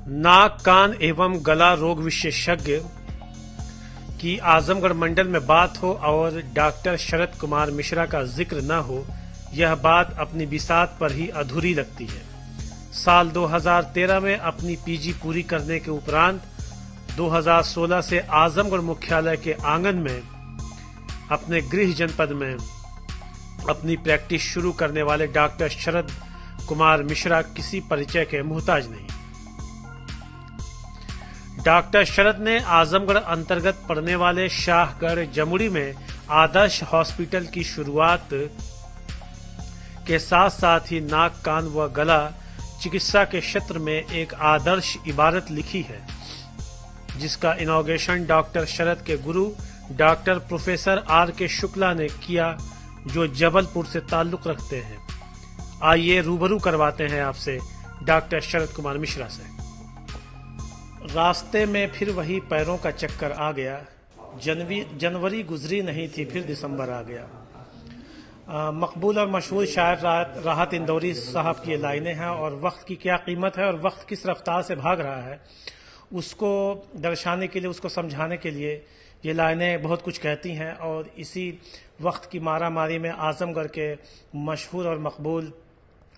नाक कान एवं गला रोग विशेषज्ञ की आजमगढ़ मंडल में बात हो और डॉक्टर शरद कुमार मिश्रा का जिक्र न हो, यह बात अपनी बिसात पर ही अधूरी लगती है। साल 2013 में अपनी पीजी पूरी करने के उपरांत 2016 से आजमगढ़ मुख्यालय के आंगन में अपने गृह जनपद में अपनी प्रैक्टिस शुरू करने वाले डॉक्टर शरद कुमार मिश्रा किसी परिचय के मुहताज नहीं। डॉक्टर शरद ने आजमगढ़ अंतर्गत पड़ने वाले शाहगढ़ जमुड़ी में आदर्श हॉस्पिटल की शुरुआत के साथ साथ ही नाक कान व गला चिकित्सा के क्षेत्र में एक आदर्श इबारत लिखी है, जिसका इनॉग्रेशन डॉक्टर शरद के गुरु डॉक्टर प्रोफेसर R.K. शुक्ला ने किया, जो जबलपुर से ताल्लुक रखते हैं। आइए रूबरू करवाते हैं आपसे डॉक्टर शरद कुमार मिश्रा से। रास्ते में फिर वही पैरों का चक्कर आ गया, जनवरी गुजरी नहीं थी फिर दिसंबर आ गया। मकबूल और मशहूर शायर राहत इंदौरी साहब की ये लाइनें हैं और वक्त की क्या कीमत है और वक्त किस रफ्तार से भाग रहा है, उसको दर्शाने के लिए, उसको समझाने के लिए ये लाइनें बहुत कुछ कहती हैं। और इसी वक्त की मारामारी में आजमगढ़ के मशहूर और मकबूल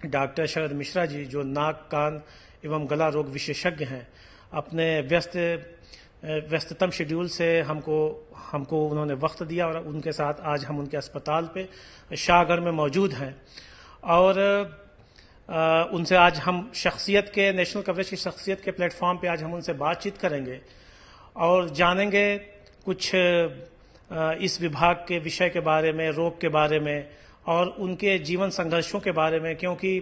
डॉक्टर शरद मिश्रा जी, जो नाक कान एवं गला रोग विशेषज्ञ हैं, अपने व्यस्ततम शेड्यूल से हमको उन्होंने वक्त दिया और उनके साथ आज हम उनके अस्पताल पे शाहगढ़ में मौजूद हैं। और उनसे आज हम शख्सियत के नेशनल कवरेज की शख्सियत के प्लेटफॉर्म पे आज हम उनसे बातचीत करेंगे और जानेंगे कुछ इस विभाग के विषय के बारे में, रोग के बारे में और उनके जीवन संघर्षों के बारे में। क्योंकि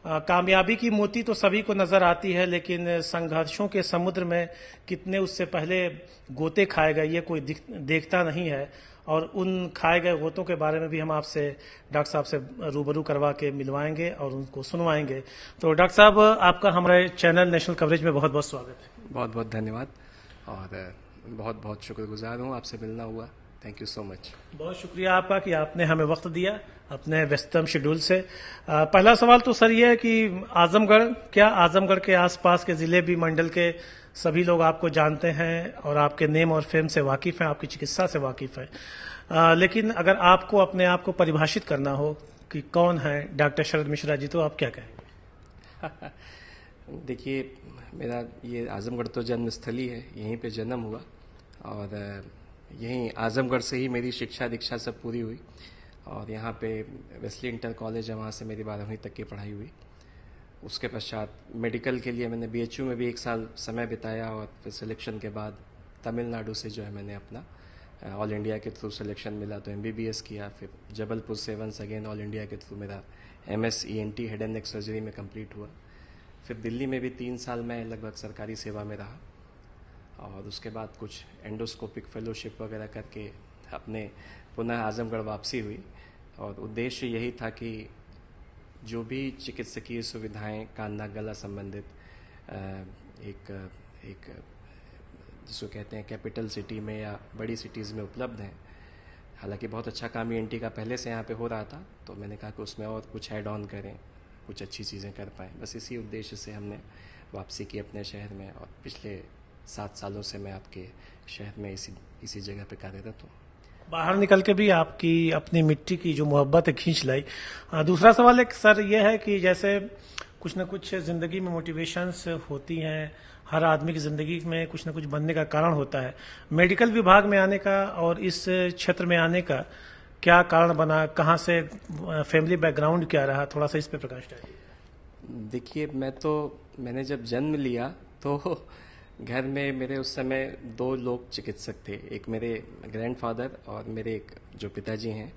कामयाबी की मोती तो सभी को नजर आती है, लेकिन संघर्षों के समुद्र में कितने उससे पहले गोते खाए गए ये कोई देखता नहीं है। और उन खाए गए गोतों के बारे में भी हम आपसे डॉक्टर साहब से रूबरू करवा के मिलवाएंगे और उनको सुनवाएंगे। तो डॉक्टर साहब, आपका हमारे चैनल नेशनल कवरेज में बहुत बहुत स्वागत है। बहुत बहुत धन्यवाद और बहुत बहुत शुक्रगुजार हूँ, आपसे मिलना हुआ। Thank you so much. बहुत शुक्रिया आपका कि आपने हमें वक्त दिया अपने व्यस्ततम शेड्यूल से। पहला सवाल तो सर ये है कि आजमगढ़ के आसपास के जिले भी, मंडल के सभी लोग आपको जानते हैं और आपके नेम और फेम से वाकिफ हैं, आपकी चिकित्सा से वाकिफ हैं। लेकिन अगर आपको अपने आप को परिभाषित करना हो कि कौन है डॉक्टर शरद मिश्रा जी, तो आप क्या कहेंगे? देखिए, मेरा ये आजमगढ़ तो जन्मस्थली है, यहीं पे जन्म हुआ और यहीं आजमगढ़ से ही मेरी शिक्षा दीक्षा सब पूरी हुई और यहाँ पे वेस्ली इंटर कॉलेज है, वहाँ से मेरी 12वीं तक की पढ़ाई हुई। उसके पश्चात मेडिकल के लिए मैंने BHU में भी 1 साल समय बिताया और फिर सिलेक्शन के बाद तमिलनाडु से जो है मैंने अपना ऑल इंडिया के थ्रू सिलेक्शन मिला तो MBBS किया। फिर जबलपुर से वंस अगेन ऑल इंडिया के थ्रू मेरा MS ENT head and neck surgery में कंप्लीट हुआ। फिर दिल्ली में भी 3 साल मैं लगभग सरकारी सेवा में रहा और उसके बाद कुछ एंडोस्कोपिक फेलोशिप वगैरह करके अपने पुनः आजमगढ़ वापसी हुई। और उद्देश्य यही था कि जो भी चिकित्सकीय सुविधाएं कान नाक गला संबंधित एक जिसको कहते हैं कैपिटल सिटी में या बड़ी सिटीज़ में उपलब्ध हैं। हालांकि बहुत अच्छा काम ENT का पहले से यहाँ पे हो रहा था, तो मैंने कहा कि उसमें और कुछ ऐड ऑन करें, कुछ अच्छी चीज़ें कर पाएँ। बस इसी उद्देश्य से हमने वापसी की अपने शहर में और पिछले 7 सालों से मैं आपके शहर में इसी जगह पे कार्यरत हूँ। बाहर निकल के भी आपकी अपनी मिट्टी की जो मोहब्बत है खींच लाई। दूसरा सवाल एक सर ये है कि जैसे कुछ न कुछ जिंदगी में मोटिवेशंस होती हैं, हर आदमी की जिंदगी में कुछ न कुछ बनने का कारण होता है। मेडिकल विभाग में आने का और इस क्षेत्र में आने का क्या कारण बना, कहाँ से फैमिली बैकग्राउंड क्या रहा, थोड़ा सा इस पे प्रकाश डालिए। देखिए, मैंने जब जन्म लिया तो घर में मेरे उस समय 2 लोग चिकित्सक थे, एक मेरे ग्रैंडफादर और मेरे एक जो पिताजी हैं।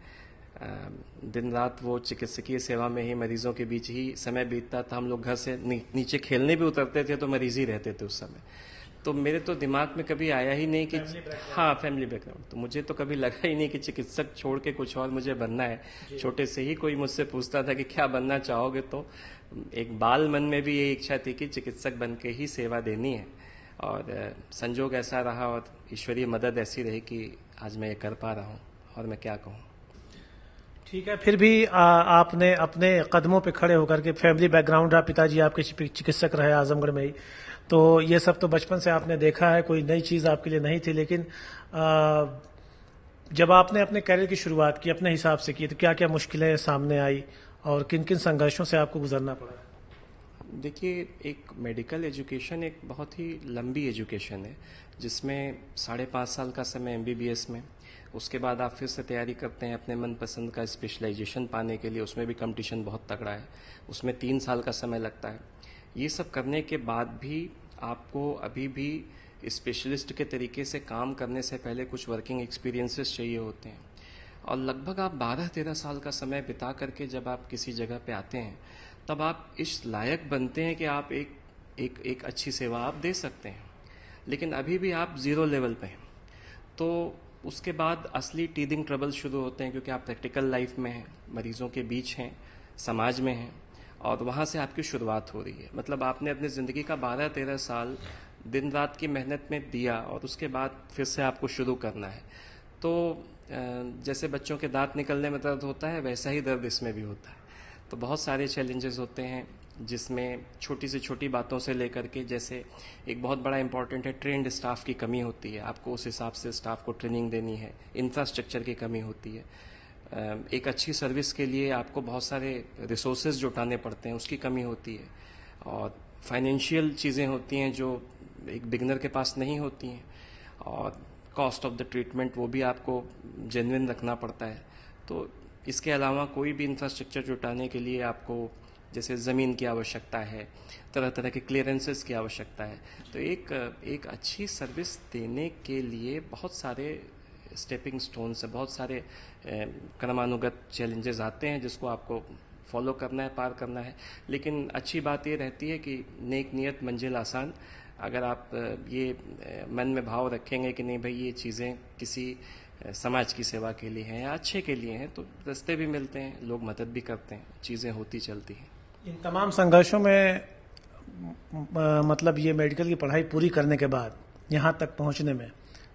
दिन रात वो चिकित्सकीय सेवा में ही मरीजों के बीच ही समय बीतता था। हम लोग घर से नीचे खेलने भी उतरते थे तो मरीज ही रहते थे उस समय। तो मेरे तो दिमाग में कभी आया ही नहीं कि फैमिली बैकग्राउंड, तो मुझे तो कभी लगा ही नहीं कि चिकित्सक छोड़ के कुछ और मुझे बनना है। छोटे से ही कोई मुझसे पूछता था कि क्या बनना चाहोगे, तो एक बाल मन में भी ये इच्छा थी कि चिकित्सक बन के ही सेवा देनी है। और संजोग ऐसा रहा और ईश्वरीय मदद ऐसी रही कि आज मैं ये कर पा रहा हूँ, और मैं क्या कहूँ। ठीक है, फिर भी आपने अपने कदमों पे खड़े होकर के, फैमिली बैकग्राउंड रहा, पिताजी आपके चिकित्सक रहे आजमगढ़ में ही, तो ये सब तो बचपन से आपने देखा है, कोई नई चीज आपके लिए नहीं थी। लेकिन जब आपने अपने करियर की शुरुआत की, अपने हिसाब से की, तो क्या क्या मुश्किलें सामने आई और किन किन संघर्षों से आपको गुजरना पड़ा? देखिए, एक मेडिकल एजुकेशन एक बहुत ही लंबी एजुकेशन है, जिसमें 5.5 साल का समय एमबीबीएस में, उसके बाद आप फिर से तैयारी करते हैं अपने मनपसंद का स्पेशलाइजेशन पाने के लिए, उसमें भी कंपटीशन बहुत तगड़ा है, उसमें 3 साल का समय लगता है। ये सब करने के बाद भी आपको अभी भी स्पेशलिस्ट के तरीके से काम करने से पहले कुछ वर्किंग एक्सपीरियंसेस चाहिए होते हैं, और लगभग आप 12-13 साल का समय बिता करके जब आप किसी जगह पे आते हैं, तब आप इस लायक बनते हैं कि आप एक अच्छी सेवा आप दे सकते हैं। लेकिन अभी भी आप 0 लेवल पे हैं, तो उसके बाद असली टीदिंग ट्रबल शुरू होते हैं, क्योंकि आप प्रैक्टिकल लाइफ में हैं, मरीजों के बीच हैं, समाज में हैं, और वहाँ से आपकी शुरुआत हो रही है। मतलब आपने अपनी ज़िंदगी का 12-13 साल दिन रात की मेहनत में दिया, और उसके बाद फिर से आपको शुरू करना है। तो जैसे बच्चों के दांत निकलने में दर्द होता है, वैसा ही दर्द इसमें भी होता है। तो बहुत सारे चैलेंजेस होते हैं, जिसमें छोटी से छोटी बातों से लेकर के, जैसे एक बहुत बड़ा इंपॉर्टेंट है, ट्रेंड स्टाफ की कमी होती है, आपको उस हिसाब से स्टाफ को ट्रेनिंग देनी है, इंफ्रास्ट्रक्चर की कमी होती है, एक अच्छी सर्विस के लिए आपको बहुत सारे रिसोर्सेज जुटाने पड़ते हैं, उसकी कमी होती है, और फाइनेंशियल चीज़ें होती हैं जो एक बिगनर के पास नहीं होती हैं, और कॉस्ट ऑफ द ट्रीटमेंट वो भी आपको जेन्युइन रखना पड़ता है। तो इसके अलावा कोई भी इंफ्रास्ट्रक्चर जुटाने के लिए आपको जैसे ज़मीन की आवश्यकता है, तरह तरह के क्लियरेंसेस की आवश्यकता है। तो एक अच्छी सर्विस देने के लिए बहुत सारे स्टेपिंग स्टोन्स है, बहुत सारे क्रमानुगत चैलेंजेस आते हैं, जिसको आपको फॉलो करना है, पार करना है। लेकिन अच्छी बात ये रहती है कि नेक नियत मंजिल आसान। अगर आप ये मन में भाव रखेंगे कि नहीं भाई ये चीज़ें किसी समाज की सेवा के लिए हैं या अच्छे के लिए हैं, तो रास्ते भी मिलते हैं, लोग मदद भी करते हैं, चीज़ें होती चलती हैं। इन तमाम संघर्षों में मतलब ये मेडिकल की पढ़ाई पूरी करने के बाद यहाँ तक पहुँचने में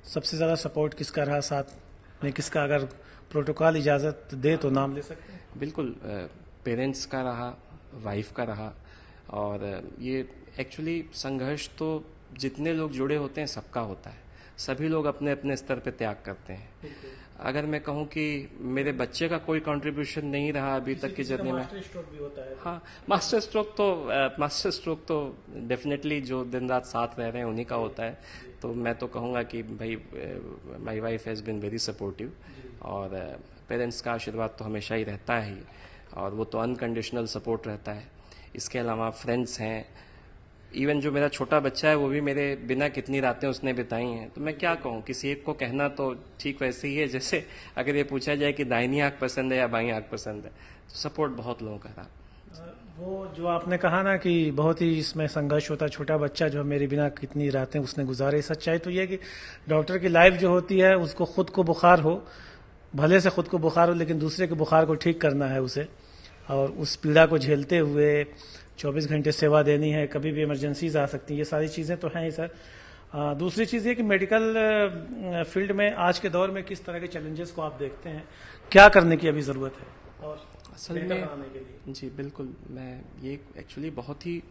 सबसे ज़्यादा सपोर्ट किसका रहा, साथ में किसका, अगर प्रोटोकॉल इजाज़त दे तो नाम ले सकते हैं? बिल्कुल, पेरेंट्स का रहा, वाइफ का रहा, और ये एक्चुअली संघर्ष तो जितने लोग जुड़े होते हैं सबका होता है, सभी लोग अपने अपने स्तर पे त्याग करते हैं। अगर मैं कहूँ कि मेरे बच्चे का कोई कंट्रीब्यूशन नहीं रहा अभी तक की जर्नी में, मास्टर स्ट्रोक भी होता है। हाँ, मास्टर स्ट्रोक तो डेफिनेटली जो दिन रात साथ रह रहे हैं उन्हीं का होता है। तो मैं तो कहूँगा कि भाई my wife has been very supportive, और पेरेंट्स का आशीर्वाद तो हमेशा ही रहता है ही, और वो तो अनकंडीशनल सपोर्ट रहता है। इसके अलावा फ्रेंड्स हैं, इवन जो मेरा छोटा बच्चा है वो भी मेरे बिना कितनी रातें उसने बिताई हैं। तो मैं क्या कहूँ, किसी एक को कहना तो ठीक वैसे ही है जैसे अगर ये पूछा जाए कि दाहिनी आंख पसंद है या बाईं आंख पसंद है, तो सपोर्ट बहुत लोगों का रहा। वो जो आपने कहा ना कि बहुत ही इसमें संघर्ष होता है, छोटा बच्चा जो मेरे बिना कितनी रातें उसने गुजारे, सच्चाई तो ये है कि डॉक्टर की लाइफ जो होती है उसको खुद को बुखार हो, भले से खुद को बुखार हो, लेकिन दूसरे के बुखार को ठीक करना है उसे, और उस पीड़ा को झेलते हुए 24 घंटे सेवा देनी है, कभी भी इमरजेंसीज आ सकती हैं, ये सारी चीज़ें तो हैं ही सर। दूसरी चीज़ ये कि मेडिकल फील्ड में आज के दौर में किस तरह के चैलेंजेस को आप देखते हैं, क्या करने की अभी ज़रूरत है और असल में के लिए? जी बिल्कुल, मैं ये एक्चुअली बहुत ही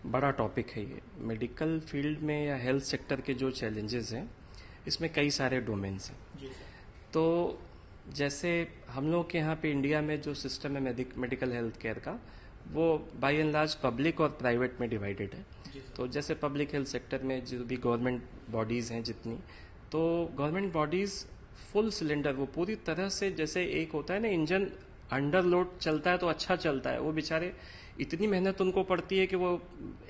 बड़ा टॉपिक है ये। मेडिकल फील्ड में या हेल्थ सेक्टर के जो चैलेंजेस हैं, इसमें कई सारे डोमेन्स हैं। तो जैसे हम लोग के यहाँ पे इंडिया में जो सिस्टम है मेडिकल हेल्थ केयर का, वो बाय एंड लार्ज पब्लिक और प्राइवेट में डिवाइडेड है। तो जैसे पब्लिक हेल्थ सेक्टर में जो भी गवर्नमेंट बॉडीज़ हैं जितनी, तो गवर्नमेंट बॉडीज़ फुल सिलेंडर, वो पूरी तरह से, जैसे एक होता है ना इंजन अंडरलोड चलता है तो अच्छा चलता है, वो बेचारे इतनी मेहनत उनको पड़ती है कि वो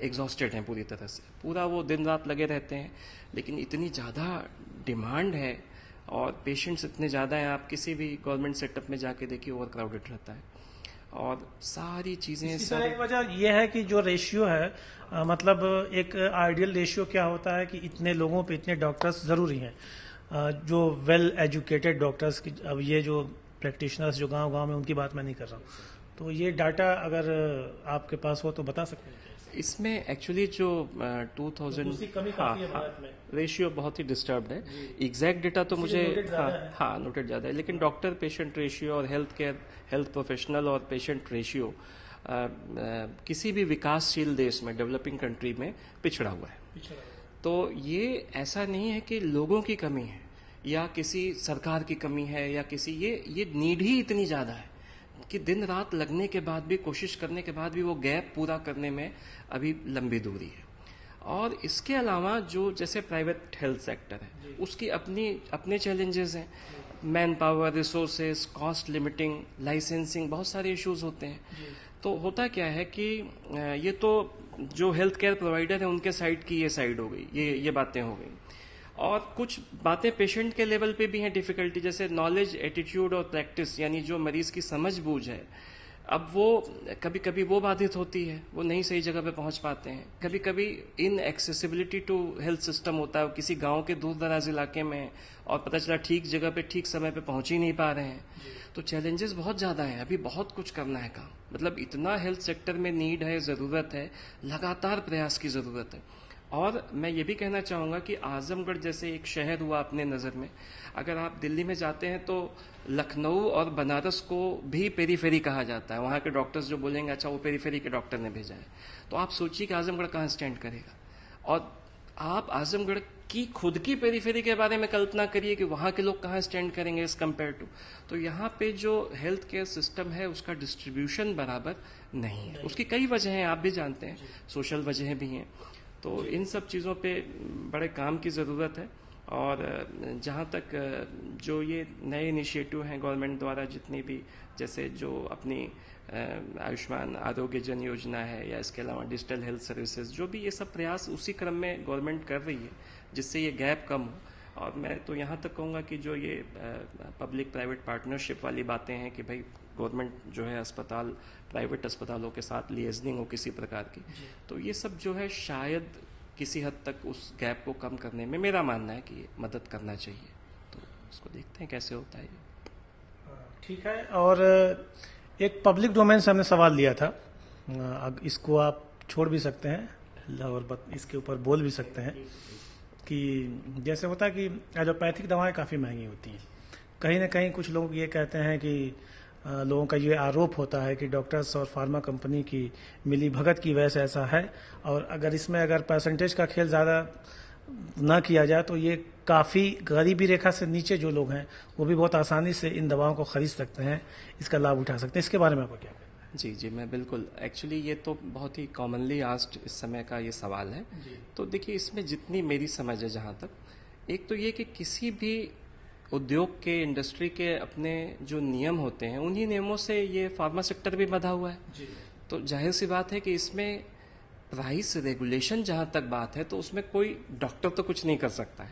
एग्जॉस्टेड हैं पूरी तरह से, पूरा वो दिन रात लगे रहते हैं। लेकिन इतनी ज़्यादा डिमांड है और पेशेंट्स इतने ज़्यादा हैं, आप किसी भी गवर्नमेंट सेटअप में जाके देखिए ओवर क्राउडेड रहता है, और सारी चीज़ें एक वजह यह है कि जो रेशियो है, मतलब एक आइडियल रेशियो क्या होता है कि इतने लोगों पे इतने डॉक्टर्स ज़रूरी हैं, जो वेल एजुकेटेड डॉक्टर्स की। अब ये जो प्रैक्टिशनर्स जो गांव-गांव में, उनकी बात मैं नहीं कर रहा हूँ, तो ये डाटा अगर आपके पास हो तो बता सकते हैं? इसमें एक्चुअली जो 2000 उसकी कमी काफी है भारत में। रेशियो बहुत ही डिस्टर्ब्ड है। एग्जैक्ट डेटा तो मुझे नोटेड ज़्यादा है, लेकिन डॉक्टर पेशेंट रेशियो और हेल्थ प्रोफेशनल और पेशेंट रेशियो किसी भी विकासशील देश में, डेवलपिंग कंट्री में पिछड़ा हुआ है। तो ये ऐसा नहीं है कि लोगों की कमी है या किसी सरकार की कमी है या किसी, ये नीड ही इतनी ज़्यादा है कि दिन रात लगने के बाद भी, कोशिश करने के बाद भी वो गैप पूरा करने में अभी लंबी दूरी है। और इसके अलावा जो जैसे प्राइवेट हेल्थ सेक्टर है, उसकी अपने चैलेंजेस हैं, man power, resources, cost limiting, licensing, बहुत सारे इश्यूज होते हैं। तो होता क्या है कि ये तो जो हेल्थ केयर प्रोवाइडर है उनके साइड की ये साइड हो गई, ये बातें हो गई। और कुछ बातें पेशेंट के लेवल पे भी हैं डिफिकल्टी, जैसे नॉलेज, एटीट्यूड और प्रैक्टिस, यानी जो मरीज की समझ बूझ है, अब वो कभी कभी वो बाधित होती है, वो नहीं सही जगह पे पहुंच पाते हैं। कभी कभी इन एक्सेसिबिलिटी टू हेल्थ सिस्टम होता है, किसी गांव के दूर दराज इलाके में, और पता चला ठीक जगह पे ठीक समय पे पहुंच ही नहीं पा रहे हैं। तो चैलेंजेस बहुत ज़्यादा हैं, अभी बहुत कुछ करना है काम। मतलब इतना हेल्थ सेक्टर में नीड है, ज़रूरत है, लगातार प्रयास की ज़रूरत है। और मैं ये भी कहना चाहूँगा कि आजमगढ़ जैसे एक शहर हुआ अपने नज़र में, अगर आप दिल्ली में जाते हैं तो लखनऊ और बनारस को भी पेरीफेरी कहा जाता है। वहाँ के डॉक्टर्स जो बोलेंगे अच्छा वो पेरीफेरी के डॉक्टर ने भेजा है, तो आप सोचिए कि आजमगढ़ कहाँ स्टैंड करेगा। और आप आजमगढ़ की खुद की पेरीफेरी के बारे में कल्पना करिए कि वहाँ के लोग कहाँ स्टैंड करेंगे एज कम्पेयर टू। तो यहाँ पे जो हेल्थ केयर सिस्टम है उसका डिस्ट्रीब्यूशन बराबर नहीं है। उसकी कई वजह हैं, आप भी जानते हैं, सोशल वजह भी हैं। तो इन सब चीज़ों पे बड़े काम की ज़रूरत है। और जहाँ तक जो ये नए इनिशिएटिव हैं गवर्नमेंट द्वारा, जितनी भी, जैसे जो अपनी आयुष्मान आरोग्य जन योजना है या इसके अलावा डिजिटल हेल्थ सर्विसेज, जो भी ये सब प्रयास उसी क्रम में गवर्नमेंट कर रही है जिससे ये गैप कम हो। और मैं तो यहाँ तक कहूँगा कि जो ये पब्लिक प्राइवेट पार्टनरशिप वाली बातें हैं कि भाई गवर्नमेंट जो है अस्पताल, प्राइवेट अस्पतालों के साथ लिएजनिंग हो किसी प्रकार की, तो ये सब जो है शायद किसी हद तक उस गैप को कम करने में मेरा मानना है कि ये मदद करना चाहिए। तो उसको देखते हैं कैसे होता है ये। ठीक है। और एक पब्लिक डोमेन से हमने सवाल लिया था, अब इसको आप छोड़ भी सकते हैं और इसके ऊपर बोल भी सकते हैं कि जैसे होता है कि एलोपैथिक दवाएं काफ़ी महंगी होती हैं। कहीं ना कहीं कुछ लोग ये कहते हैं कि लोगों का ये आरोप होता है कि डॉक्टर्स और फार्मा कंपनी की मिली भगत की वजह से ऐसा है, और अगर इसमें अगर परसेंटेज का खेल ज़्यादा ना किया जाए तो ये काफ़ी गरीबी रेखा से नीचे जो लोग हैं वो भी बहुत आसानी से इन दवाओं को खरीद सकते हैं, इसका लाभ उठा सकते हैं। इसके बारे में आपको क्या कहना है? जी, मैं बिल्कुल, एक्चुअली ये तो बहुत ही कॉमनली आस्क्ड इस समय का ये सवाल है। तो देखिए, इसमें जितनी मेरी समझ है जहाँ तक, एक तो ये कि किसी भी उद्योग के, इंडस्ट्री के अपने जो नियम होते हैं, उन्हीं नियमों से ये फार्मा सेक्टर भी बंधा हुआ है। तो जाहिर सी बात है कि इसमें प्राइस रेगुलेशन जहाँ तक बात है तो उसमें कोई डॉक्टर तो कुछ नहीं कर सकता है।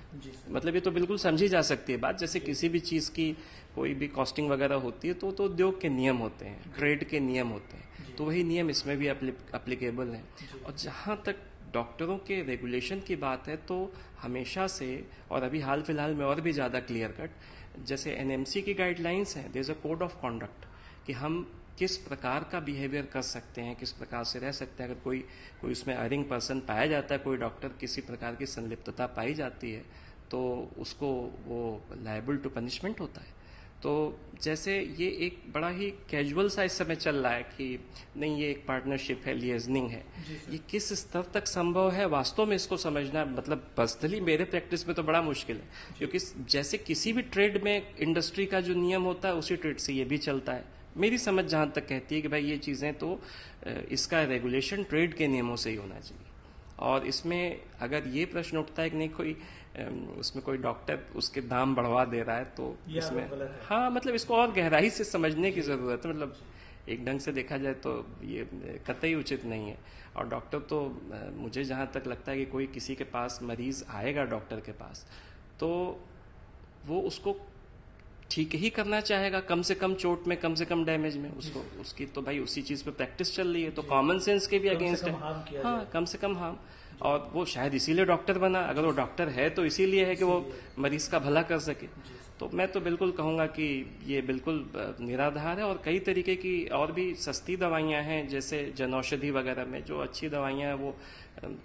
मतलब ये तो बिल्कुल समझी जा सकती है बात, जैसे किसी भी चीज़ की कोई भी कॉस्टिंग वगैरह होती है तो उद्योग के नियम होते हैं, ट्रेड के नियम होते हैं, तो वही नियम इसमें भी अप्लीकेबल हैं। और जहाँ तक डॉक्टरों के रेगुलेशन की बात है तो हमेशा से, और अभी हाल फिलहाल में और भी ज़्यादा क्लियर कट, जैसे एनएमसी की गाइडलाइंस हैं, there is a code of conduct कि हम किस प्रकार का बिहेवियर कर सकते हैं, किस प्रकार से रह सकते हैं। अगर कोई उसमें अर्निंग पर्सन पाया जाता है, कोई डॉक्टर किसी प्रकार की संलिप्तता पाई जाती है, तो उसको वो लायबल टू पनिशमेंट होता है। तो जैसे ये एक बड़ा ही कैजुअल सा इस समय चल रहा है कि नहीं, ये एक पार्टनरशिप है, लिएजनिंग है, ये किस स्तर तक संभव है वास्तव में इसको समझना, मतलब पर्सनली मेरे प्रैक्टिस में तो बड़ा मुश्किल है। क्योंकि जैसे किसी भी ट्रेड में इंडस्ट्री का जो नियम होता है उसी ट्रेड से ये भी चलता है। मेरी समझ जहाँ तक कहती है कि भाई ये चीज़ें तो इसका रेगुलेशन ट्रेड के नियमों से ही होना चाहिए। और इसमें अगर ये प्रश्न उठता है कि नहीं कोई उसमें कोई डॉक्टर उसके दाम बढ़वा दे रहा है, तो इसमें हाँ, मतलब इसको और गहराई से समझने की ज़रूरत है। मतलब एक ढंग से देखा जाए तो ये कतई उचित नहीं है। और डॉक्टर तो मुझे जहाँ तक लगता है कि कोई किसी के पास मरीज़ आएगा डॉक्टर के पास, तो वो उसको ठीक ही करना चाहेगा, कम से कम चोट में, कम से कम डैमेज में उसको, उसकी तो भाई उसी चीज़ पे प्रैक्टिस चल रही है, तो कॉमन सेंस के भी अगेंस्ट है। हाँ, कम से कम हार्म। और वो शायद इसीलिए डॉक्टर बना, अगर वो डॉक्टर है तो इसीलिए है कि वो मरीज का भला कर सके। तो मैं तो बिल्कुल कहूँगा कि ये बिल्कुल निराधार है, और कई तरीके की और भी सस्ती दवाइयाँ हैं, जैसे जनौषधि वगैरह में जो अच्छी दवाइयाँ हैं वो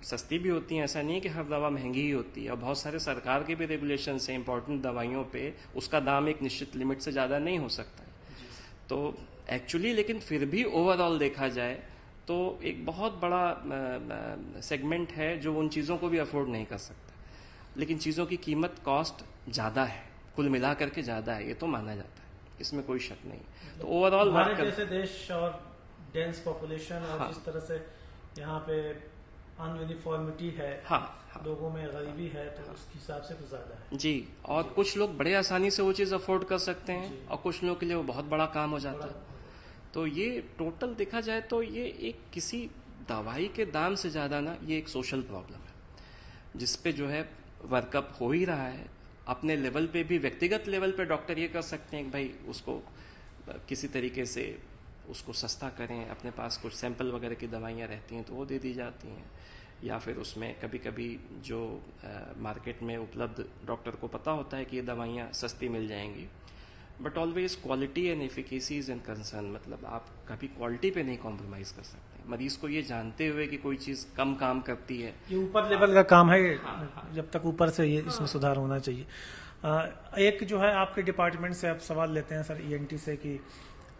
सस्ती भी होती हैं। ऐसा नहीं है कि हर दवा महंगी ही होती है, और बहुत सारे सरकार के भी रेगुलेशन हैं इंपॉर्टेंट दवाइयों पे, उसका दाम एक निश्चित लिमिट से ज़्यादा नहीं हो सकता है। तो एक्चुअली लेकिन फिर भी ओवरऑल देखा जाए तो एक बहुत बड़ा सेगमेंट है जो उन चीज़ों को भी अफोर्ड नहीं कर सकता, लेकिन चीज़ों की कीमत कॉस्ट ज़्यादा है, कुल मिला करके ज़्यादा है, ये तो माना जाता है, इसमें कोई शक नहीं। तो ओवरऑल हमारे जैसे देश और डेंस पॉपुलेशन और हाँ, जिस तरह से यहाँ पे अनयूनिफॉर्मिटी है, हाँ, लोगों में गरीबी है, तो उसके हिसाब से तो ज्यादा है जी। और कुछ लोग बड़े आसानी से वो चीज़ अफोर्ड कर सकते हैं, और कुछ लोगों के लिए वो बहुत बड़ा काम हो जाता है। तो ये टोटल देखा जाए तो ये एक किसी दवाई के दाम से ज़्यादा ना, ये एक सोशल प्रॉब्लम है जिसपे जो है वर्कअप हो ही रहा है। अपने लेवल पे भी, व्यक्तिगत लेवल पे डॉक्टर ये कर सकते हैं कि भाई उसको किसी तरीके से उसको सस्ता करें, अपने पास कुछ सैंपल वगैरह की दवाइयाँ रहती हैं तो वो दे दी जाती हैं, या फिर उसमें कभी कभी जो मार्केट में उपलब्ध डॉक्टर को पता होता है कि ये दवाइयाँ सस्ती मिल जाएंगी, but always quality and efficacy is an concern. मतलब आप कभी क्वालिटी पे नहीं कॉम्प्रोमाइज़ कर सकते, मरीज को ये जानते हुए कि कोई चीज़ कम काम करती है। ये ऊपर लेवल का काम है, जब तक ऊपर से ये इसमें सुधार होना चाहिए। एक जो है आपके डिपार्टमेंट से आप सवाल लेते हैं सर, ईएनटी से, कि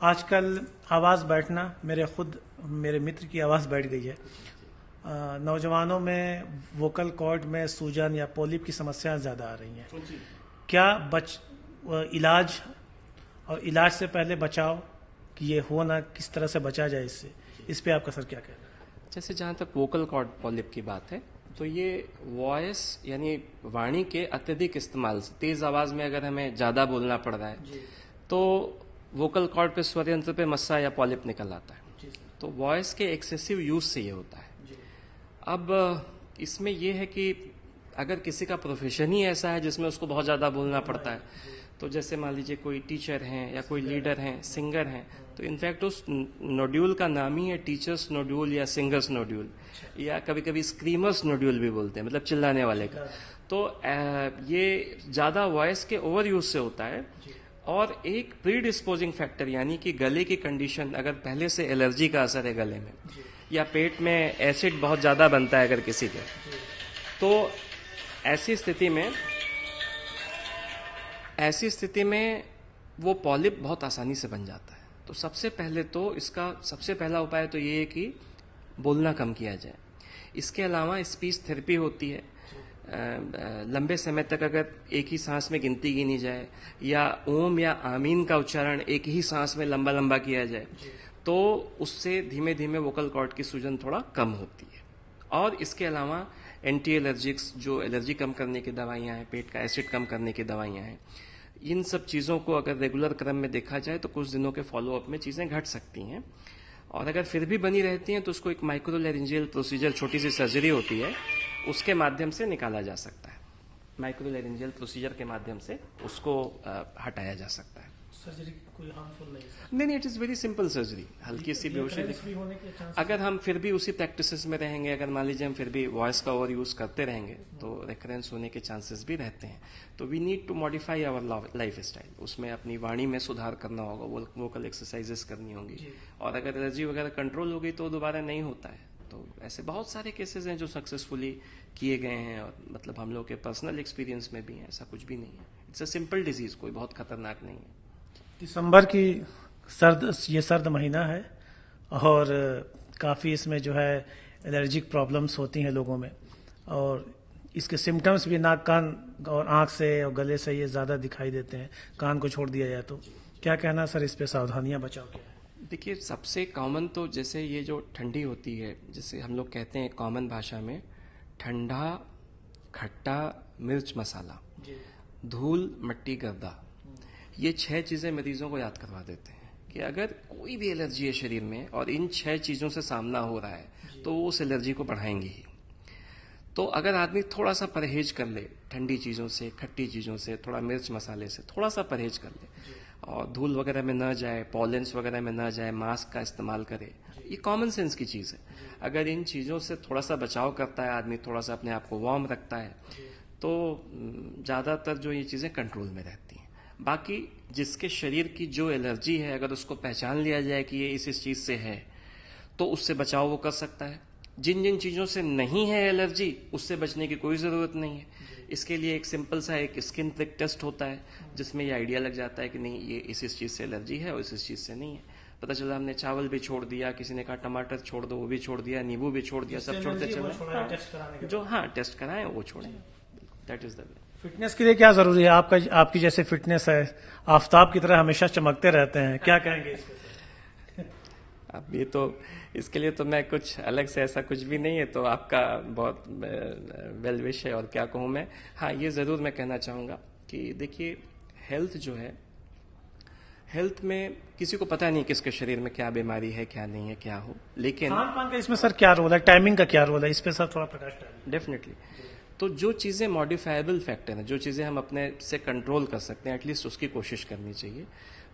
आजकल आवाज़ बैठना, मेरे मित्र की आवाज़ बैठ गई है, नौजवानों में वोकल कॉर्ड में सूजन या पॉलिप की समस्याएं ज़्यादा आ रही हैं। क्या इलाज और इलाज से पहले बचाव कि ये हो ना, किस तरह से बचा जाए इससे, इस पे आपका सर क्या कहना है? जैसे जहाँ तक वोकल कॉर्ड पॉलिप की बात है, तो ये वॉइस यानी वाणी के अत्यधिक इस्तेमाल से, तेज आवाज में अगर हमें ज्यादा बोलना पड़ रहा है तो वोकल कॉर्ड पे, स्वर यंत्र पे मस्सा या पॉलिप निकल आता है। तो वॉइस के एक्सेसिव यूज से ये होता है। अब इसमें यह है कि अगर किसी का प्रोफेशन ही ऐसा है जिसमें उसको बहुत ज्यादा बोलना पड़ता है, तो जैसे मान लीजिए कोई टीचर हैं या कोई लीडर हैं, सिंगर हैं, तो इनफैक्ट उस नोड्यूल का नाम ही है टीचर्स नोड्यूल या सिंगर्स नोड्यूल, या कभी कभी स्क्रीमर्स नोड्यूल भी बोलते हैं, मतलब चिल्लाने वाले का। तो ये ज्यादा वॉइस के ओवर यूज से होता है। और एक प्री डिस्पोजिंग फैक्टर यानी कि गले की कंडीशन, अगर पहले से एलर्जी का असर है गले में, या पेट में एसिड बहुत ज्यादा बनता है अगर किसी के, तो ऐसी स्थिति में वो पॉलिप बहुत आसानी से बन जाता है। तो सबसे पहले तो इसका सबसे पहला उपाय तो ये है कि बोलना कम किया जाए। इसके अलावा स्पीच थेरेपी होती है, लंबे समय तक अगर एक ही सांस में गिनती गिनी जाए, या ओम या आमीन का उच्चारण एक ही सांस में लंबा लंबा किया जाए, तो उससे धीमे धीमे वोकल कॉर्ड की सूजन थोड़ा कम होती है। और इसके अलावा एंटी एलर्जिक्स, जो एलर्जी कम करने की दवाइयाँ हैं, पेट का एसिड कम करने की दवाइयाँ हैं, इन सब चीज़ों को अगर रेगुलर क्रम में देखा जाए तो कुछ दिनों के फॉलोअप में चीज़ें घट सकती हैं। और अगर फिर भी बनी रहती हैं तो उसको एक माइक्रोलैरिंजियल प्रोसीजर, छोटी सी सर्जरी होती है, उसके माध्यम से निकाला जा सकता है। माइक्रोलैरिंजियल प्रोसीजर के माध्यम से उसको हटाया जा सकता है। सर्जरी कोई हार्मफुल नहीं, it is very simple surgery, हल्की सी बेहोशी। अगर हम फिर भी उसी प्रैक्टिसेस में रहेंगे, अगर मान लीजिए हम फिर भी वॉइस का ओवर यूज करते रहेंगे, तो रिकरेंस होने के चांसेस भी रहते हैं। तो we need to modify our lifestyle, उसमें अपनी वाणी में सुधार करना होगा, वोकल एक्सरसाइजेस करनी होंगी, और अगर एलर्जी वगैरह कंट्रोल हो गई तो दोबारा नहीं होता है। तो ऐसे बहुत सारे केसेस हैं जो सक्सेसफुली किए गए हैं, और मतलब हम लोग के पर्सनल एक्सपीरियंस में भी है, ऐसा कुछ भी नहीं है। इट्स अ सिंपल डिजीज, कोई बहुत खतरनाक नहीं है। दिसंबर की सर्द महीना है, और काफ़ी इसमें जो है एलर्जिक प्रॉब्लम्स होती हैं लोगों में, और इसके सिम्टम्स भी नाक, कान और आँख से और गले से ये ज़्यादा दिखाई देते हैं, कान को छोड़ दिया जाए तो। क्या कहना सर इस पे, सावधानियां बचाव क्या है? देखिए, सबसे कॉमन तो जैसे ये जो ठंडी होती है, जैसे हम लोग कहते हैं कॉमन भाषा में, ठंडा, खट्टा, मिर्च मसाला, धूल, मिट्टी, गर्दा, ये 6 चीजें मरीजों को याद करवा देते हैं कि अगर कोई भी एलर्जी है शरीर में और इन 6 चीजों से सामना हो रहा है तो वो उस एलर्जी को बढ़ाएंगे ही। तो अगर आदमी थोड़ा सा परहेज कर ले, ठंडी चीजों से, खट्टी चीजों से, थोड़ा मिर्च मसाले से थोड़ा सा परहेज कर ले, और धूल वगैरह में न जाए, पॉलेंस वगैरह में न जाए, मास्क का इस्तेमाल करे, ये कॉमन सेंस की चीज है। अगर इन चीजों से थोड़ा सा बचाव करता है आदमी, थोड़ा सा अपने आप को वार्म रखता है, तो ज्यादातर जो ये चीजें कंट्रोल में रहती हैं। बाकी जिसके शरीर की जो एलर्जी है, अगर उसको पहचान लिया जाए कि ये इस चीज से है, तो उससे बचाव वो कर सकता है। जिन जिन चीजों से नहीं है एलर्जी, उससे बचने की कोई जरूरत नहीं है। इसके लिए एक सिंपल सा एक स्किन प्रिक टेस्ट होता है, जिसमें ये आइडिया लग जाता है कि नहीं, ये इस चीज से एलर्जी है और इस चीज से नहीं है। पता चला हमने चावल भी छोड़ दिया, किसी ने कहा टमाटर छोड़ दो, वो भी छोड़ दिया, नींबू भी छोड़ दिया, सब छोड़ते चले। जो टेस्ट कराएं वो छोड़ें। That is the way. Fitness के लिए क्या जरूरी है? आपकी जैसे फिटनेस है, आफताब की तरह हमेशा चमकते रहते हैं, क्या कहेंगे इसके? अब ये तो इसके लिए तो मैं कुछ अलग से ऐसा कुछ भी नहीं है, तो आपका बहुत वेल विश है और क्या कहूँ मैं। हाँ, ये ज़रूर मैं कहना चाहूँगा कि देखिए, हेल्थ जो है, हेल्थ में किसी को पता नहीं किसके शरीर में क्या बीमारी है, क्या नहीं है, क्या हो, लेकिन खान पान का इसमें सर क्या रोल है, टाइमिंग का क्या रोल है, इस पे सर थोड़ा प्रकाश डालिए। डेफिनेटली। तो जो चीज़ें मॉडिफाइबल फैक्टर हैं, जो चीज़ें हम अपने से कंट्रोल कर सकते हैं, एटलीस्ट उसकी कोशिश करनी चाहिए।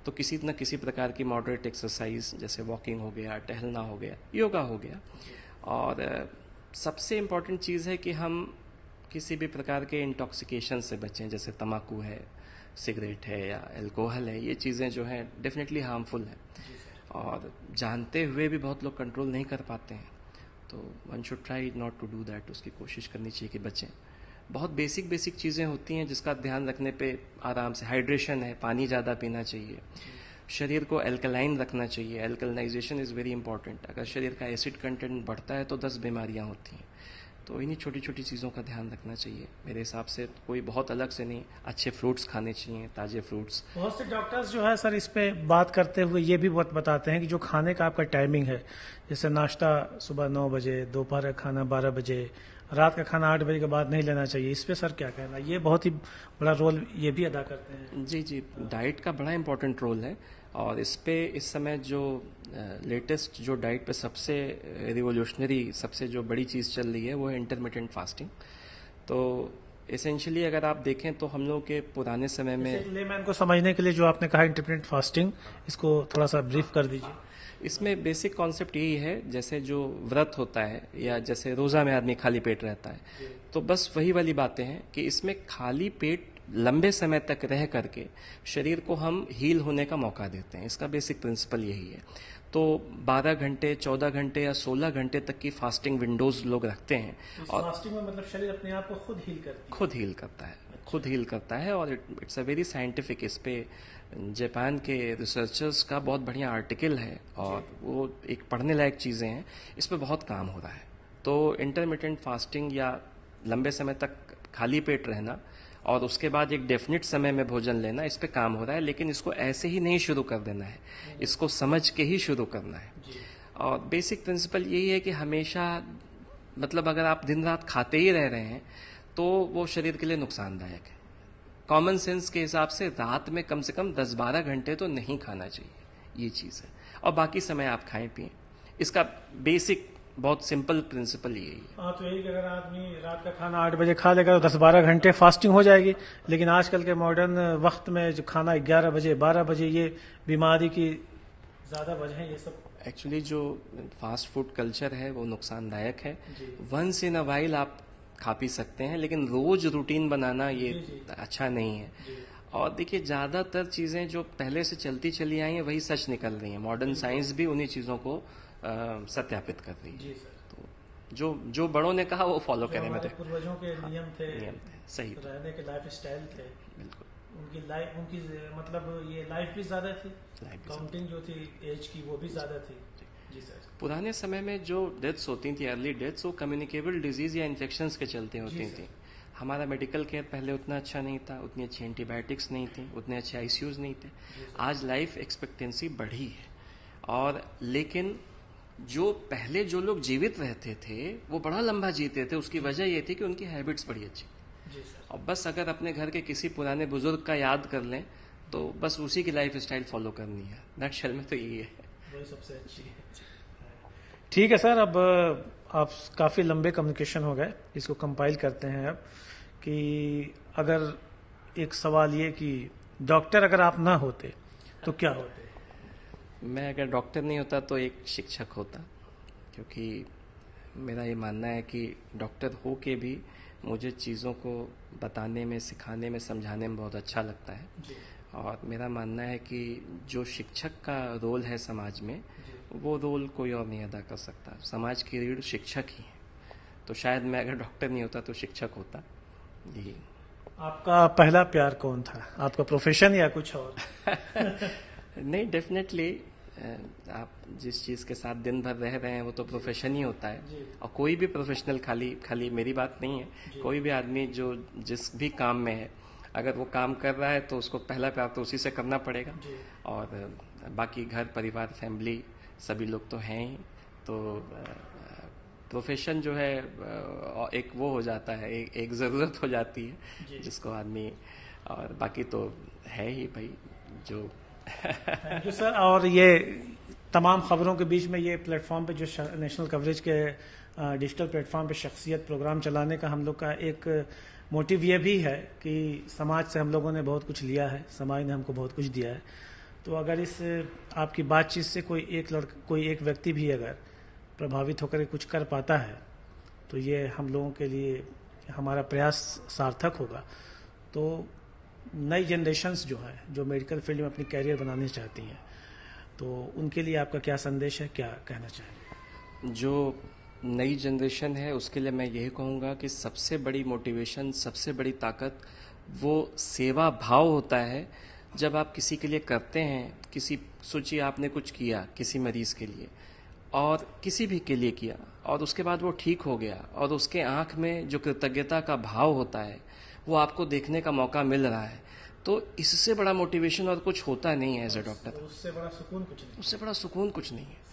तो किसी न किसी प्रकार की मॉडरेट एक्सरसाइज, जैसे वॉकिंग हो गया, टहलना हो गया, योगा हो गया, और सबसे इम्पॉर्टेंट चीज़ है कि हम किसी भी प्रकार के इंटॉक्सिकेशन से बचें, जैसे तम्बाकू है, सिगरेट है या अल्कोहल है। ये चीज़ें जो हैं डेफिनेटली हार्मफुल हैं, और जानते हुए भी बहुत लोग कंट्रोल नहीं कर पाते हैं। तो one should try not to do that. उसकी कोशिश करनी चाहिए कि बचें। बहुत बेसिक चीज़ें होती हैं जिसका ध्यान रखने पे आराम से, हाइड्रेशन है, पानी ज़्यादा पीना चाहिए, शरीर को एल्कलाइन रखना चाहिए। Alkalisation is very important. अगर शरीर का एसिड कंटेंट बढ़ता है तो 10 बीमारियां होती हैं। तो इन्हीं छोटी छोटी चीज़ों का ध्यान रखना चाहिए मेरे हिसाब से। कोई बहुत अलग से नहीं, अच्छे फ्रूट्स खाने चाहिए, ताज़े फ्रूट्स। बहुत से डॉक्टर्स जो है सर इस पे बात करते हुए ये भी बहुत बताते हैं कि जो खाने का आपका टाइमिंग है, जैसे नाश्ता सुबह 9 बजे, दोपहर का खाना 12 बजे, रात का खाना 8 बजे के बाद नहीं लेना चाहिए। इस पे सर क्या कहना? ये बहुत ही बड़ा रोल ये भी अदा करते हैं। जी, डाइट का बड़ा इंपॉर्टेंट रोल है, और इस पे इस समय जो लेटेस्ट जो डाइट पे सबसे रिवोल्यूशनरी, सबसे जो बड़ी चीज़ चल रही है वो है इंटरमिटेंट फास्टिंग। तो एसेंशियली अगर आप देखें तो हम लोग के पुराने समय में, लेमैन को समझने के लिए जो आपने कहा इंटरमिटेंट फास्टिंग, इसको थोड़ा सा ब्रीफ कर दीजिए। इसमें बेसिक कॉन्सेप्ट यही है, जैसे जो व्रत होता है या जैसे रोज़ा में आदमी खाली पेट रहता है, तो बस वही वाली बातें हैं कि इसमें खाली पेट लंबे समय तक रह करके शरीर को हम हील होने का मौका देते हैं। इसका बेसिक प्रिंसिपल यही है। तो 12 घंटे, 14 घंटे या 16 घंटे तक की फास्टिंग विंडोज लोग रखते हैं। और फास्टिंग में मतलब शरीर अपने आप को खुद हील करता है, और इट्स अ वेरी साइंटिफिक। इस पे जापान के रिसर्चर्स का बहुत बढ़िया आर्टिकल है, और वो एक पढ़ने लायक चीज़ें हैं। इस पे बहुत काम हो रहा है। तो इंटरमिटेंट फास्टिंग या लंबे समय तक खाली पेट रहना और उसके बाद एक डेफिनेट समय में भोजन लेना, इस पे काम हो रहा है। लेकिन इसको ऐसे ही नहीं शुरू कर देना है, इसको समझ के ही शुरू करना है। और बेसिक प्रिंसिपल यही है कि हमेशा, मतलब अगर आप दिन रात खाते ही रह रहे हैं तो वो शरीर के लिए नुकसानदायक है। कॉमन सेंस के हिसाब से रात में कम से कम 10-12 घंटे तो नहीं खाना चाहिए, ये चीज़ है। और बाकी समय आप खाएं पिएं। इसका बेसिक बहुत सिंपल प्रिंसिपल यही है। हाँ, तो यही कि अगर आदमी रात का खाना 8 बजे खा लेगा तो 10-12 घंटे फास्टिंग हो जाएगी। लेकिन आजकल के मॉडर्न वक्त में जो खाना 11 बजे 12 बजे, ये बीमारी की ज्यादा वजह है। ये सब एक्चुअली जो फास्ट फूड कल्चर है वो नुकसानदायक है। वंस इन अ वाइल आप खा पी सकते हैं, लेकिन रोज रूटीन बनाना ये अच्छा नहीं है। और देखिए, ज्यादातर चीजें जो पहले से चलती चली आई हैं वही सच निकल रही हैं। मॉडर्न साइंस भी उन्हीं चीजों को सत्यापित कर रही है। तो जो बड़ों ने कहा वो फॉलो करें। मेरे पूर्वजों के नियम थे, सही रहने के लाइफ स्टाइल थे, बिल्कुल। उनकी मतलब ये लाइफ भी ज्यादा थी, काउंटिंग जो थी एज की वो भी ज्यादा थी। जी सर। पुराने समय में जो डेथ्स होती थी, अर्ली डेथ्स, वो कम्युनिकेबल डिजीज या इन्फेक्शंस के चलते होती थी। हमारा मेडिकल केयर पहले उतना अच्छा नहीं था, उतनी अच्छी एंटीबायोटिक्स नहीं थी, उतने अच्छे आईसीयूज नहीं थे। आज लाइफ एक्सपेक्टेंसी बढ़ी है, और लेकिन जो पहले जो लोग जीवित रहते थे वो बड़ा लंबा जीते थे। उसकी वजह ये थी कि उनकी हैबिट्स बड़ी अच्छी। और बस अगर अपने घर के किसी पुराने बुजुर्ग का याद कर लें तो बस उसी की लाइफ स्टाइल फॉलो करनी है। नक्शल में तो यही है, वही सबसे अच्छी है। ठीक है सर, अब आप काफी लंबे कम्युनिकेशन हो गए, इसको कंपाइल करते हैं अब। कि अगर एक सवाल ये कि डॉक्टर अगर आप ना होते तो क्या होते? मैं अगर डॉक्टर नहीं होता तो एक शिक्षक होता, क्योंकि मेरा ये मानना है कि डॉक्टर हो के भी मुझे चीज़ों को बताने में, सिखाने में, समझाने में बहुत अच्छा लगता है। और मेरा मानना है कि जो शिक्षक का रोल है समाज में, वो रोल कोई और नहीं अदा कर सकता। समाज की रीढ़ शिक्षक ही है। तो शायद मैं अगर डॉक्टर नहीं होता तो शिक्षक होता। जी। आपका पहला प्यार कौन था? आपका प्रोफेशन या कुछ और? नहीं, डेफिनेटली आप जिस चीज़ के साथ दिन भर रह रहे हैं वो तो प्रोफेशन ही होता है। और कोई भी प्रोफेशनल, खाली मेरी बात नहीं है, कोई भी आदमी जो जिस भी काम में है, अगर वो काम कर रहा है तो उसको पहला प्यार तो उसी से करना पड़ेगा। और बाकी घर परिवार फैमिली सभी लोग तो हैं ही। तो प्रोफेशन जो है एक वो हो जाता है, एक ज़रूरत हो जाती है जिसको आदमी, और बाकी तो है ही भाई जो। Thank you sir. और ये तमाम खबरों के बीच में ये प्लेटफॉर्म पे जो नेशनल कवरेज के डिजिटल प्लेटफॉर्म पे शख्सियत प्रोग्राम चलाने का हम लोग का एक मोटिव ये भी है कि समाज से हम लोगों ने बहुत कुछ लिया है, समाज ने हमको बहुत कुछ दिया है। तो अगर इस आपकी बातचीत से कोई एक व्यक्ति भी अगर प्रभावित होकर कुछ कर पाता है तो ये हम लोगों के लिए हमारा प्रयास सार्थक होगा। तो नई जनरेशन्स जो है, जो मेडिकल फील्ड में अपनी कैरियर बनाने चाहती हैं, तो उनके लिए आपका क्या संदेश है, क्या कहना चाहेंगे? जो नई जनरेशन है उसके लिए मैं यही कहूँगा कि सबसे बड़ी मोटिवेशन, सबसे बड़ी ताकत वो सेवा भाव होता है। जब आप किसी के लिए करते हैं, सोचिए आपने कुछ किया किसी मरीज के लिए और किसी भी के लिए किया, और उसके बाद वो ठीक हो गया, और उसके आंख में जो कृतज्ञता का भाव होता है वो आपको देखने का मौका मिल रहा है, तो इससे बड़ा मोटिवेशन और कुछ होता नहीं है एज ए डॉक्टर। उससे बड़ा सुकून कुछ नहीं। उससे बड़ा सुकून कुछ नहीं है।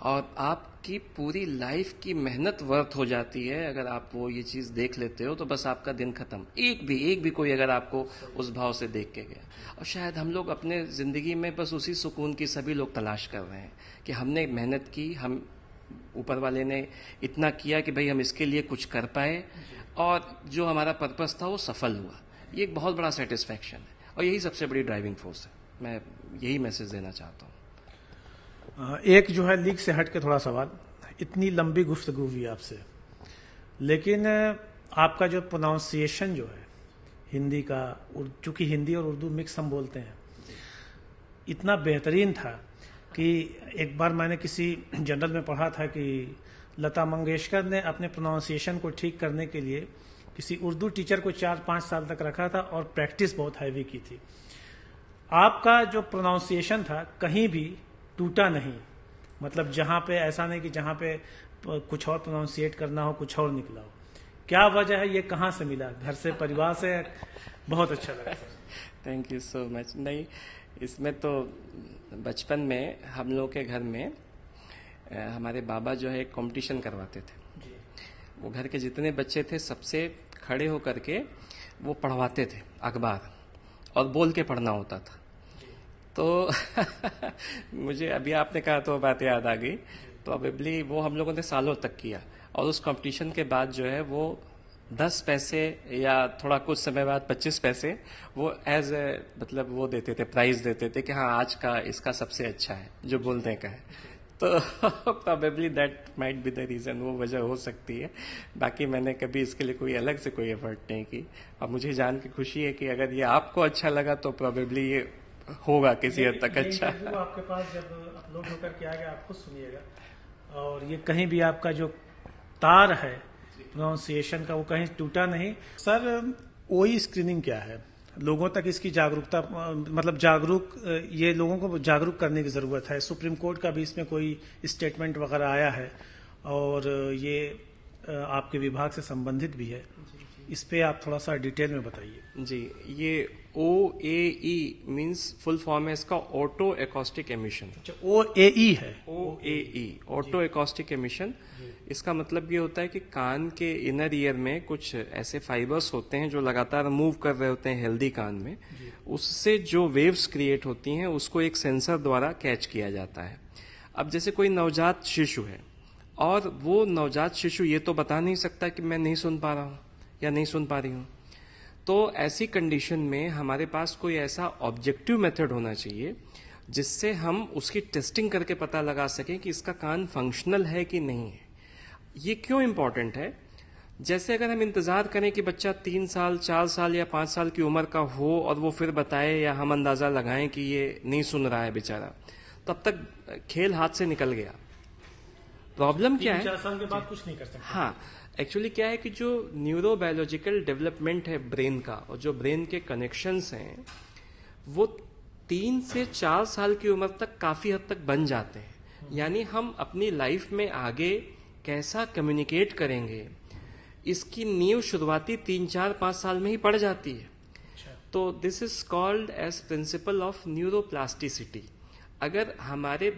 और आपकी पूरी लाइफ की मेहनत वर्थ हो जाती है अगर आप वो ये चीज़ देख लेते हो। तो बस आपका दिन खत्म। एक भी कोई अगर आपको उस भाव से देख के गया। और शायद हम लोग अपने ज़िंदगी में बस उसी सुकून की सभी लोग तलाश कर रहे हैं कि हमने मेहनत की, हम ऊपर वाले ने इतना किया कि भाई हम इसके लिए कुछ कर पाए, और जो हमारा पर्पस था वो सफल हुआ। ये एक बहुत बड़ा सेटिस्फैक्शन है, और यही सबसे बड़ी ड्राइविंग फोर्स है। मैं यही मैसेज देना चाहता हूँ। एक जो है लीग से हट के थोड़ा सवाल, इतनी लंबी गुफ्तगू हुई आपसे, लेकिन आपका जो प्रोनाउंसिएशन जो है हिंदी का, चूंकि हिंदी और उर्दू मिक्स हम बोलते हैं, इतना बेहतरीन था कि एक बार मैंने किसी जर्नल में पढ़ा था कि लता मंगेशकर ने अपने प्रोनाउंसिएशन को ठीक करने के लिए किसी उर्दू टीचर को 4-5 साल तक रखा था और प्रैक्टिस बहुत हैवी की थी। आपका जो प्रोनाउंसिएशन था कहीं भी टूटा नहीं, मतलब जहां पे ऐसा नहीं कि जहां पे कुछ और प्रोनाउंसिएट करना हो कुछ और निकला हो। क्या वजह है, ये कहाँ से मिला? घर से, परिवार से? बहुत अच्छा लगा sir. Thank you so much. नहीं, इसमें तो बचपन में हम लोग के घर में हमारे बाबा जो है कंपटीशन करवाते थे। वो घर के जितने बच्चे थे सबसे खड़े होकर के वो पढ़वाते थे अखबार, और बोल के पढ़ना होता था। तो मुझे अभी आपने कहा तो बात याद आ गई। प्रोबेबली वो हम लोगों ने सालों तक किया, और उस कंपटीशन के बाद जो है वो 10 पैसे या थोड़ा कुछ समय बाद 25 पैसे वो एज ए मतलब वो देते थे, प्राइज देते थे कि हाँ आज का इसका सबसे अच्छा है जो बोलने का है। तो probably that might be the reason, वो वजह हो सकती है। बाकी मैंने कभी इसके लिए कोई अलग से कोई एफर्ट नहीं की। और मुझे जान के खुशी है कि अगर ये आपको अच्छा लगा तो प्रोबेबली ये होगा किसी हद तक अच्छा। आपके पास जब अपलोड होकर के आ गया, आप खुद सुनिएगा, और ये कहीं भी आपका जो तार है प्रोनाउंसिएशन का वो कहीं टूटा नहीं। सर, ओई स्क्रीनिंग क्या है? लोगों तक इसकी जागरूकता, मतलब ये लोगों को जागरूक करने की जरूरत है। सुप्रीम कोर्ट का भी इसमें कोई स्टेटमेंट वगैरह आया है, और ये आपके विभाग से संबंधित भी है। इस पे आप थोड़ा सा डिटेल में बताइए। जी, ये OAE मीन्स फुल फॉर्म है इसका ऑटो एकॉस्टिक एमिशन। OAE है? OAE auto acoustic emission. इसका मतलब ये होता है कि कान के इनर ईयर में कुछ ऐसे फाइबर्स होते हैं जो लगातार मूव कर रहे होते हैं हेल्दी कान में। उससे जो वेव्स क्रिएट होती हैं उसको एक सेंसर द्वारा कैच किया जाता है। अब जैसे कोई नवजात शिशु है, और वो नवजात शिशु ये तो बता नहीं सकता कि मैं नहीं सुन पा रहा हूँ या नहीं सुन पा रही हूँ, तो ऐसी कंडीशन में हमारे पास कोई ऐसा ऑब्जेक्टिव मेथड होना चाहिए जिससे हम उसकी टेस्टिंग करके पता लगा सकें कि इसका कान फंक्शनल है कि नहीं है। ये क्यों इम्पॉर्टेंट है? जैसे अगर हम इंतजार करें कि बच्चा 3 साल 4 साल या 5 साल की उम्र का हो और वो फिर बताए या हम अंदाजा लगाएं कि ये नहीं सुन रहा है बेचारा, तब तक खेल हाथ से निकल गया। प्रॉब्लम क्या है, 4 साल के बाद कुछ नहीं कर सकते। हाँ, एक्चुअली क्या है कि जो न्यूरोबायोलॉजिकल डेवलपमेंट है ब्रेन का और जो ब्रेन के कनेक्शंस हैं वो 3 से 4 साल की उम्र तक काफी हद तक बन जाते हैं। यानी हम अपनी लाइफ में आगे कैसा कम्युनिकेट करेंगे इसकी नींव शुरुआती 3, 4, 5 साल में ही पड़ जाती है। तो this is called as principle of neuroplasticity. अगर हमारे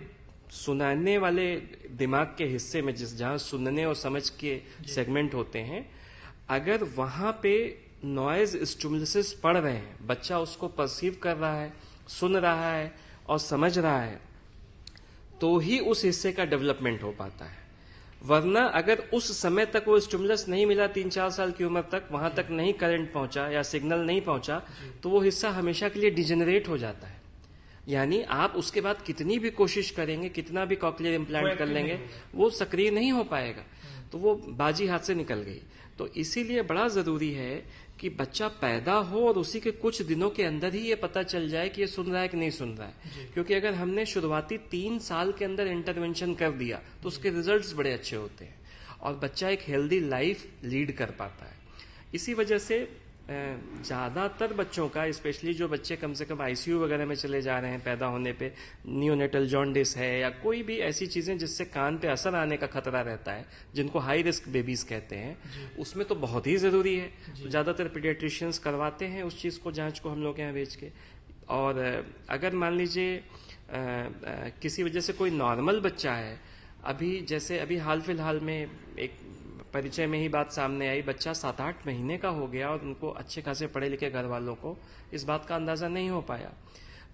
सुनाने वाले दिमाग के हिस्से में जहां सुनने और समझ के सेगमेंट होते हैं, अगर वहां पे नॉइज स्टिमुलस पड़ रहे हैं, बच्चा उसको परसीव कर रहा है, सुन रहा है और समझ रहा है, तो ही उस हिस्से का डेवलपमेंट हो पाता है। वरना अगर उस समय तक वो स्टिमुलस नहीं मिला 3-4 साल की उम्र तक, वहां तक नहीं करंट पहुंचा या सिग्नल नहीं पहुंचा, तो वो हिस्सा हमेशा के लिए डिजेनरेट हो जाता है। यानी आप उसके बाद कितनी भी कोशिश करेंगे, कितना भी कॉक्लियर इम्प्लांट कर लेंगे, वो सक्रिय नहीं हो पाएगा। तो वो बाजी हाथ से निकल गई। तो इसीलिए बड़ा जरूरी है कि बच्चा पैदा हो और उसी के कुछ दिनों के अंदर ही ये पता चल जाए कि ये सुन रहा है कि नहीं सुन रहा है। क्योंकि अगर हमने शुरुआती 3 साल के अंदर इंटरवेंशन कर दिया तो उसके रिजल्ट्स बड़े अच्छे होते हैं और बच्चा एक हेल्दी लाइफ लीड कर पाता है। इसी वजह से ज्यादातर बच्चों का, स्पेशली जो बच्चे कम से कम आईसीयू वगैरह में चले जा रहे हैं पैदा होने पे, नियोनेटल जॉन्डिस है या कोई भी ऐसी चीजें जिससे कान पे असर आने का खतरा रहता है, जिनको हाई रिस्क बेबीज कहते हैं, उसमें तो बहुत ही जरूरी है। तो ज्यादातर पीडियाट्रिशियंस करवाते हैं उस चीज को, जांच को हम लोग यहाँ भेज के। और अगर मान लीजिए किसी वजह से कोई नॉर्मल बच्चा है, अभी हाल फिलहाल में एक परिचय में ही बात सामने आई, बच्चा 7-8 महीने का हो गया और उनको अच्छे खासे पढ़े लिखे घर वालों को इस बात का अंदाजा नहीं हो पाया।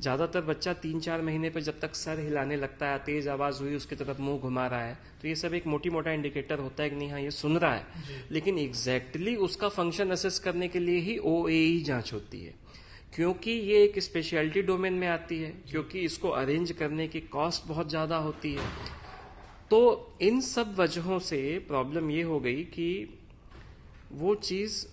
ज्यादातर बच्चा 3-4 महीने पे जब तक सर हिलाने लगता है, तेज आवाज हुई, उसकी तरफ मुंह घुमा रहा है, तो ये सब एक मोटी मोटा इंडिकेटर होता है कि नहीं, हाँ ये सुन रहा है। लेकिन एग्जैक्टली उसका फंक्शन असेस करने के लिए ही OAE जांच होती है, क्योंकि ये एक स्पेशलिटी डोमेन में आती है, क्योंकि इसको अरेंज करने की कॉस्ट बहुत ज्यादा होती है। तो इन सब वजहों से प्रॉब्लम ये हो गई कि वो चीज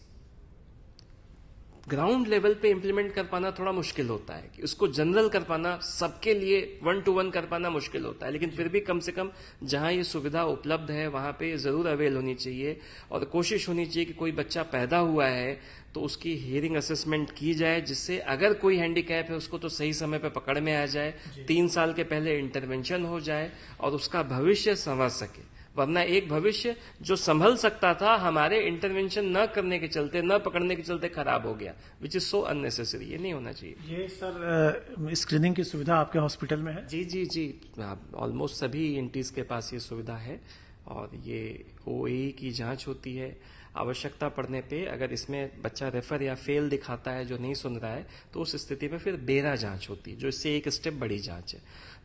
ग्राउंड लेवल पे इंप्लीमेंट कर पाना थोड़ा मुश्किल होता है, कि उसको जनरल कर पाना, सबके लिए 1 to 1 कर पाना मुश्किल होता है। लेकिन फिर भी कम से कम जहां ये सुविधा उपलब्ध है वहां पे जरूर अवेल होनी चाहिए और कोशिश होनी चाहिए कि कोई बच्चा पैदा हुआ है तो उसकी हियरिंग असेसमेंट की जाए, जिससे अगर कोई हैंडीकैप है उसको तो सही समय पे पकड़ में आ जाए, 3 साल के पहले इंटरवेंशन हो जाए और उसका भविष्य संवर सके। वरना एक भविष्य जो संभल सकता था हमारे इंटरवेंशन न करने के चलते, न पकड़ने के चलते खराब हो गया, विच इज सो अननेसेसरी। ये नहीं होना चाहिए। ये सर स्क्रीनिंग की सुविधा आपके हॉस्पिटल में है? जी, ऑलमोस्ट सभी इंटीज के पास ये सुविधा है और ये OAE की जांच होती है। आवश्यकता पड़ने पे अगर इसमें बच्चा रेफर या फेल दिखाता है, जो नहीं सुन रहा है, तो उस स्थिति में फिर बेरा जांच होती है, जो इससे एक स्टेप बड़ी जांच है।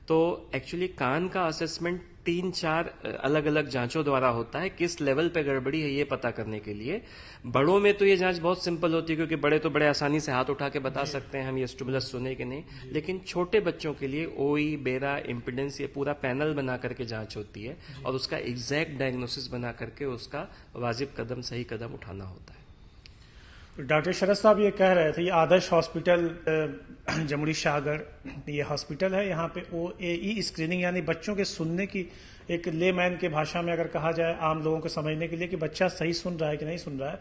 तो एक्चुअली कान का असेसमेंट 3-4 अलग अलग जांचों द्वारा होता है, किस लेवल पे गड़बड़ी है ये पता करने के लिए। बड़ों में तो ये जांच बहुत सिंपल होती है, क्योंकि बड़े तो बड़े आसानी से हाथ उठा के बता सकते हैं हम ये स्टिमुलस सुने कि नहीं। लेकिन छोटे बच्चों के लिए OAE, बेरा, इम्पिडेंस, ये पूरा पैनल बना करके जांच होती है और उसका एग्जैक्ट डायग्नोसिस बना करके उसका वाजिब कदम, सही कदम उठाना होता है। डॉक्टर शरद साहब ये कह रहे थे, ये आदर्श हॉस्पिटल जमुई शाहगढ़ ये हॉस्पिटल है, यहाँ पे OAE स्क्रीनिंग यानी बच्चों के सुनने की, एक लेमैन के भाषा में अगर कहा जाए आम लोगों को समझने के लिए कि बच्चा सही सुन रहा है कि नहीं सुन रहा है,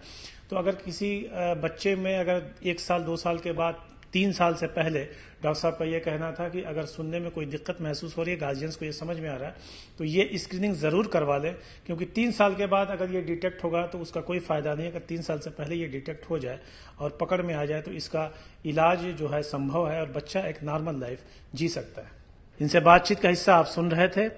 तो अगर किसी बच्चे में अगर 1 साल 2 साल के बाद 3 साल से पहले डॉक्टर साहब का ये कहना था कि अगर सुनने में कोई दिक्कत महसूस हो रही है, गार्जियंस को ये समझ में आ रहा है, तो ये स्क्रीनिंग जरूर करवा लें, क्योंकि 3 साल के बाद अगर ये डिटेक्ट होगा तो उसका कोई फायदा नहीं। अगर 3 साल से पहले ये डिटेक्ट हो जाए और पकड़ में आ जाए तो इसका इलाज जो है संभव है और बच्चा एक नॉर्मल लाइफ जी सकता है। इनसे बातचीत का हिस्सा आप सुन रहे थे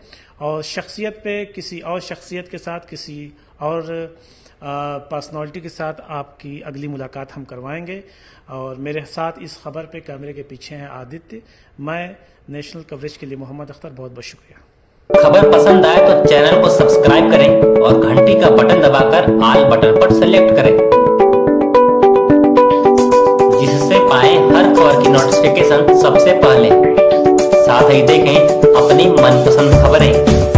और शख्सियत पे किसी और शख्सियत के साथ, किसी और पर्सनालिटी के साथ आपकी अगली मुलाकात हम करवाएंगे। और मेरे साथ इस खबर पे कैमरे के पीछे हैं आदित्य। मैं नेशनल कवरेज के लिए मोहम्मद अख्तर, बहुत बहुत शुक्रिया। खबर पसंद आए तो चैनल को सब्सक्राइब करें और घंटी का बटन दबाकर ऑल बटन पर सेलेक्ट करें, जिससे पाएं हर खबर की नोटिफिकेशन सबसे पहले। साथ ही देखें अपनी मनपसंद खबरें।